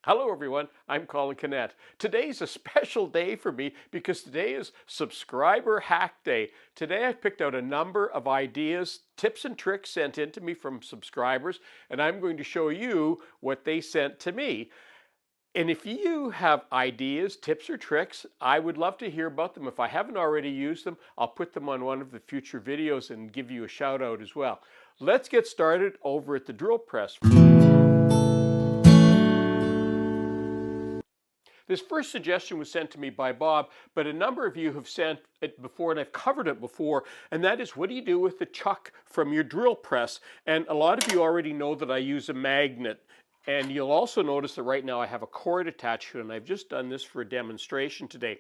Hello everyone, I'm Colin Canet. Today's a special day for me because today is Subscriber Hack Day. Today I picked out a number of ideas, tips and tricks sent in to me from subscribers, and I'm going to show you what they sent to me. And if you have ideas, tips, or tricks, I would love to hear about them. If I haven't already used them, I'll put them on one of the future videos and give you a shout out as well. Let's get started over at the drill press. This first suggestion was sent to me by Bob, but a number of you have sent it before, and I've covered it before, and that is, what do you do with the chuck from your drill press? And a lot of you already know that I use a magnet, and you'll also notice that right now I have a cord attached to it, and I've just done this for a demonstration today.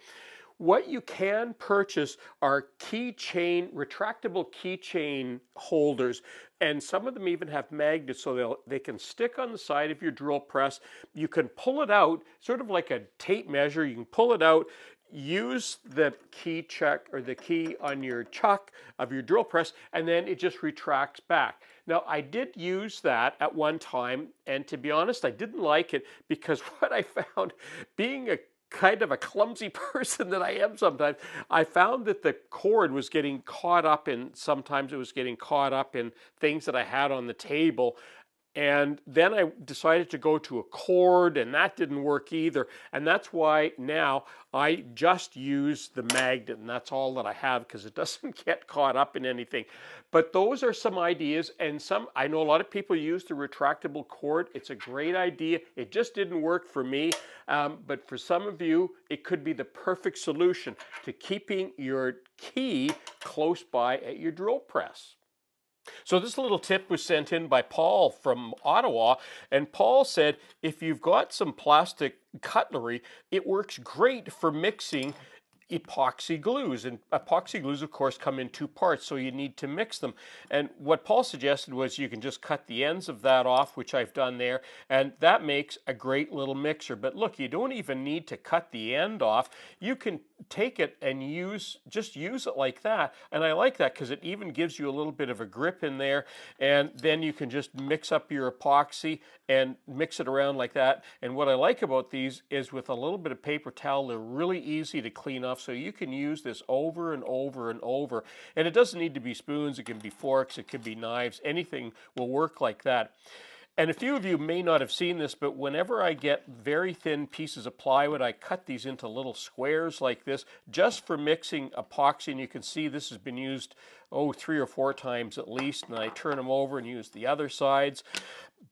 What you can purchase are keychain, retractable keychain holders, and some of them even have magnets so they can stick on the side of your drill press. You can pull it out, sort of like a tape measure. You can pull it out, use the key chuck or the key on your chuck of your drill press, and then it just retracts back. Now, I did use that at one time, and to be honest, I didn't like it because what I found, being a kind of a clumsy person that I am sometimes, I found that the cord was getting caught up in, sometimes it was getting caught up in things that I had on the table. And then I decided to go to a cord, and that didn't work either. And that's why now I just use the magnet, and that's all that I have because it doesn't get caught up in anything. But those are some ideas, and I know a lot of people use the retractable cord. It's a great idea. It just didn't work for me. But for some of you, it could be the perfect solution to keeping your key close by at your drill press. So this little tip was sent in by Paul from Ottawa, and Paul said if you've got some plastic cutlery, it works great for mixing epoxy glues. And epoxy glues, of course, come in two parts, so you need to mix them. And what Paul suggested was you can just cut the ends of that off, which I've done there, and that makes a great little mixer. But look, you don't even need to cut the end off. You can take it and just use it like that. And I like that because it even gives you a little bit of a grip in there, and then you can just mix up your epoxy and mix it around like that. And what I like about these is with a little bit of paper towel, they're really easy to clean off, so you can use this over and over and over. And it doesn't need to be spoons, it can be forks, it could be knives, anything will work like that. And a few of you may not have seen this, but whenever I get very thin pieces of plywood, I cut these into little squares like this, just for mixing epoxy. And you can see this has been used, 3 or 4 times at least, and I turn them over and use the other sides.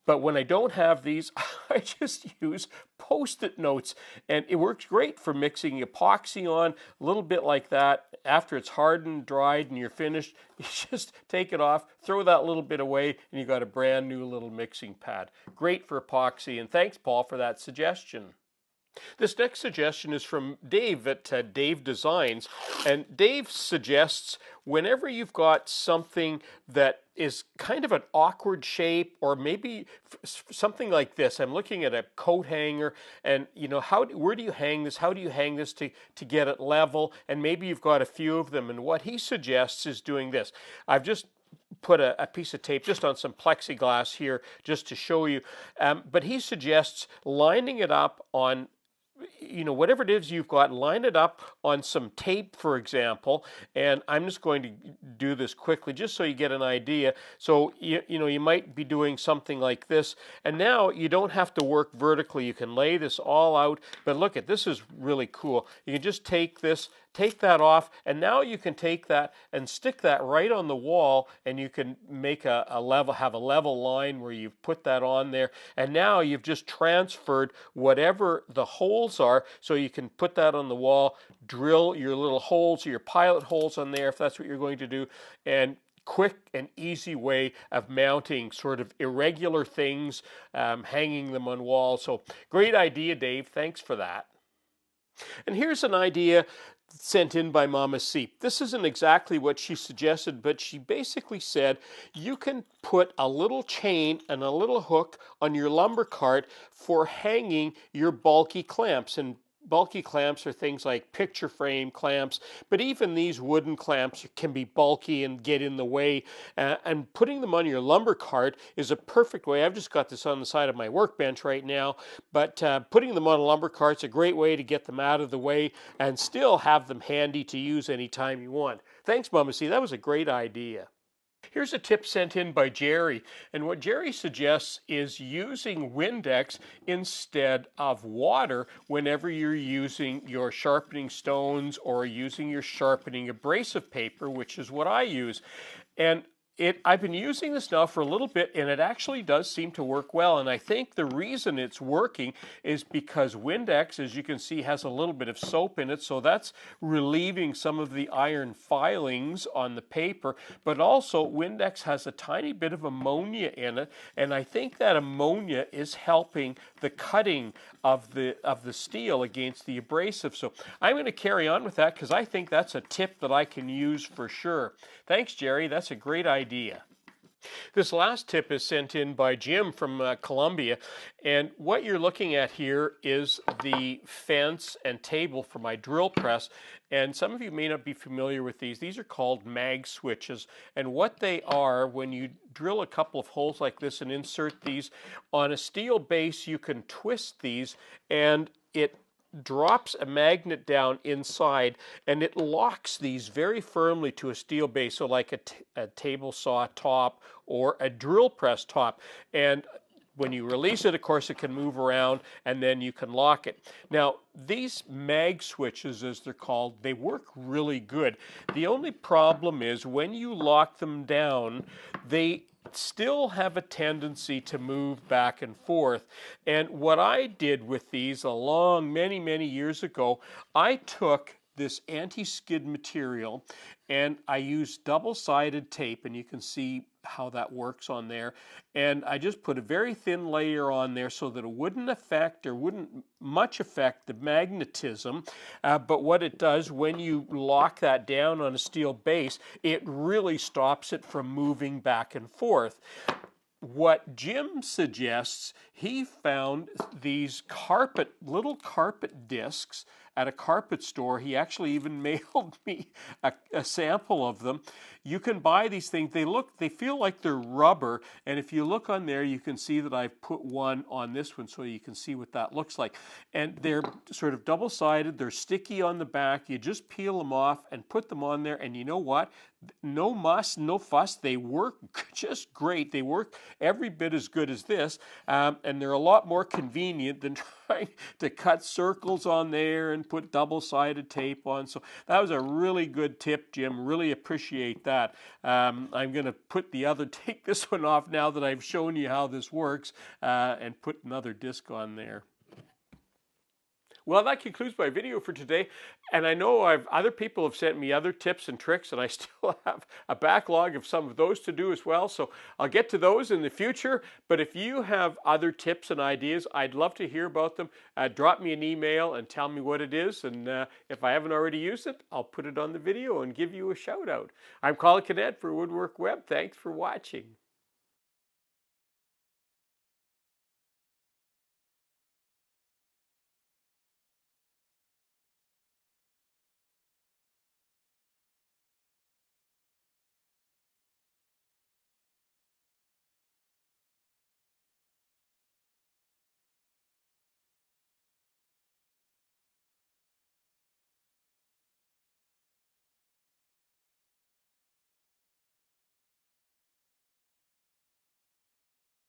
But when I don't have these, I just use Post-it notes, and it works great for mixing epoxy on, a little bit like that. After it's hardened, dried, and you're finished, you just take it off, throw that little bit away, and you got a brand new little mixing pad. Great for epoxy, and thanks, Paul, for that suggestion. This next suggestion is from Dave at Dave Designs, and Dave suggests whenever you've got something that is kind of an awkward shape, or maybe something like this. I'm looking at a coat hanger, and where do you hang this? How do you hang this to get it level? And maybe you've got a few of them, and what he suggests is doing this. I've just put a piece of tape just on some plexiglass here just to show you, but he suggests lining it up on whatever it is you've got, line it up on some tape, for example. And I'm just going to do this quickly just so you get an idea. So you might be doing something like this, and now you don't have to work vertically. You can lay this all out. But look at this, is really cool. You can just take this, take that off, and now you can take that and stick that right on the wall, and you can make have a level line where you've put that on there, and now you've just transferred whatever the holes are, so you can put that on the wall, drill your little holes, your pilot holes on there if that's what you're going to do, and quick and easy way of mounting sort of irregular things, hanging them on walls. So great idea, Dave. Thanks for that. And here's an idea sent in by Mama Seep. This isn't exactly what she suggested, but she basically said you can put a little chain and a little hook on your lumber cart for hanging your bulky clamps. And bulky clamps are things like picture frame clamps, but even these wooden clamps can be bulky and get in the way. And putting them on your lumber cart is a perfect way. I've just got this on the side of my workbench right now, but putting them on a lumber cart is a great way to get them out of the way and still have them handy to use anytime you want. Thanks, Mama C. That was a great idea. Here's a tip sent in by Jerry, and what Jerry suggests is using Windex instead of water whenever you're using your sharpening stones or using your sharpening abrasive paper, which is what I use. And I've been using this now for a little bit, and it actually does seem to work well. And I think the reason it's working is because Windex, as you can see, has a little bit of soap in it, so that's relieving some of the iron filings on the paper. But also, Windex has a tiny bit of ammonia in it, and I think that ammonia is helping the cutting of the steel against the abrasive. So I'm going to carry on with that because I think that's a tip that I can use for sure. Thanks, Jerry. That's a great idea. This last tip is sent in by Jim from Colombia, and what you're looking at here is the fence and table for my drill press, and some of you may not be familiar with these. These are called mag switches, and what they are, when you drill a couple of holes like this and insert these on a steel base, you can twist these and it drops a magnet down inside and it locks these very firmly to a steel base, so like a table saw top or a drill press top. And when you release it, of course, it can move around and then you can lock it. Now, these mag switches, as they're called, they work really good. The only problem is when you lock them down, they still have a tendency to move back and forth. And what I did with these many years ago, I took this anti-skid material and I used double-sided tape, and you can see how that works on there, and I just put a very thin layer on there so that it wouldn't much affect the magnetism, but what it does when you lock that down on a steel base, it really stops it from moving back and forth. What Jim suggests, he found these little carpet discs at a carpet store. He actually even mailed me a sample of them. You can buy these things. They feel like they're rubber, and if you look on there, you can see that I've put one on this one so you can see what that looks like. And they're sort of double-sided. They're sticky on the back. You just peel them off and put them on there, and you know what? No muss, no fuss. They work just great. They work every bit as good as this, and they're a lot more convenient than trying to cut circles on there and put double-sided tape on. So that was a really good tip, Jim. Really appreciate that. I'm going to take this one off now that I've shown you how this works, and put another disc on there. Well, that concludes my video for today, and I know other people have sent me other tips and tricks, and I still have a backlog of some of those to do as well, so I'll get to those in the future. But if you have other tips and ideas, I'd love to hear about them. Drop me an email and tell me what it is, and if I haven't already used it, I'll put it on the video and give you a shout out. I'm Colin Cadet for WoodWorkWeb. Thanks for watching.